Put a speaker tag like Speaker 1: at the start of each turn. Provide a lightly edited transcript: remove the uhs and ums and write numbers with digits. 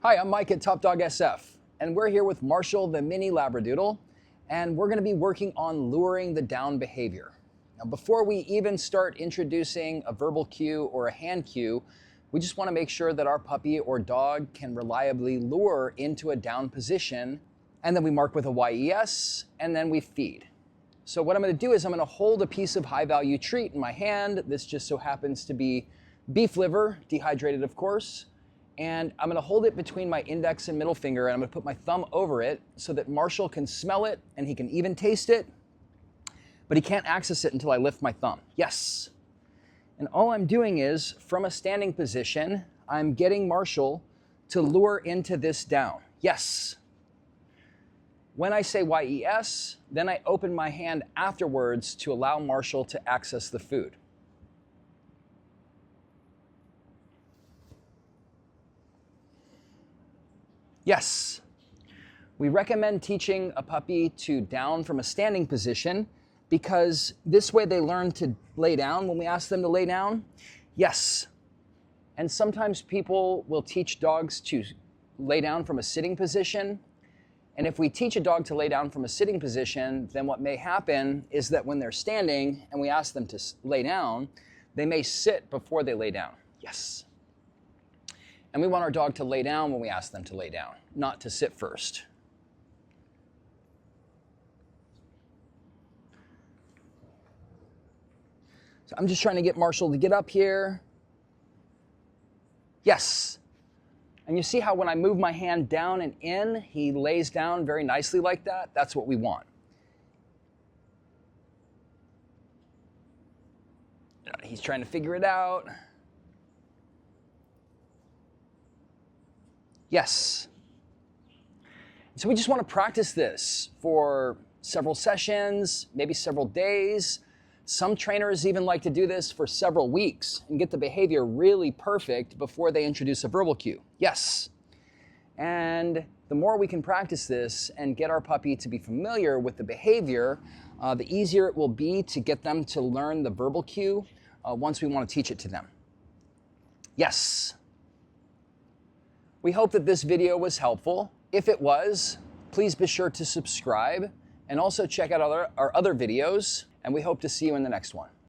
Speaker 1: Hi, I'm Mike at Top Dog SF, and we're here with Marshall, the mini Labradoodle, and we're going to be working on luring the down behavior. Now, before we even start introducing a verbal cue or a hand cue, we just want to make sure that our puppy or dog can reliably lure into a down position, and then we mark with a YES, and then we feed. So what I'm going to do is I'm going to hold a piece of high-value treat in my hand. This just so happens to be beef liver, dehydrated of course, and I'm going to hold it between my index and middle finger, and I'm going to put my thumb over it so that Marshall can smell it and he can even taste it, but he can't access it until I lift my thumb. Yes. And all I'm doing is, from a standing position, I'm getting Marshall to lure into this down. Yes. When I say YES, then I open my hand afterwards to allow Marshall to access the food. Yes. We recommend teaching a puppy to down from a standing position because this way they learn to lay down when we ask them to lay down. Yes. And sometimes people will teach dogs to lay down from a sitting position. And if we teach a dog to lay down from a sitting position, then what may happen is that when they're standing and we ask them to lay down, they may sit before they lay down. Yes. And we want our dog to lay down when we ask them to lay down, not to sit first. So I'm just trying to get Marshall to get up here. Yes. And you see how when I move my hand down and in, he lays down very nicely like that? That's what we want. He's trying to figure it out. Yes. So we just want to practice this for several sessions, maybe several days. Some trainers even like to do this for several weeks and get the behavior really perfect before they introduce a verbal cue. Yes. And the more we can practice this and get our puppy to be familiar with the behavior, the easier it will be to get them to learn the verbal cue once we want to teach it to them. Yes. We hope that this video was helpful. If it was, please be sure to subscribe and also check out our other videos, and we hope to see you in the next one.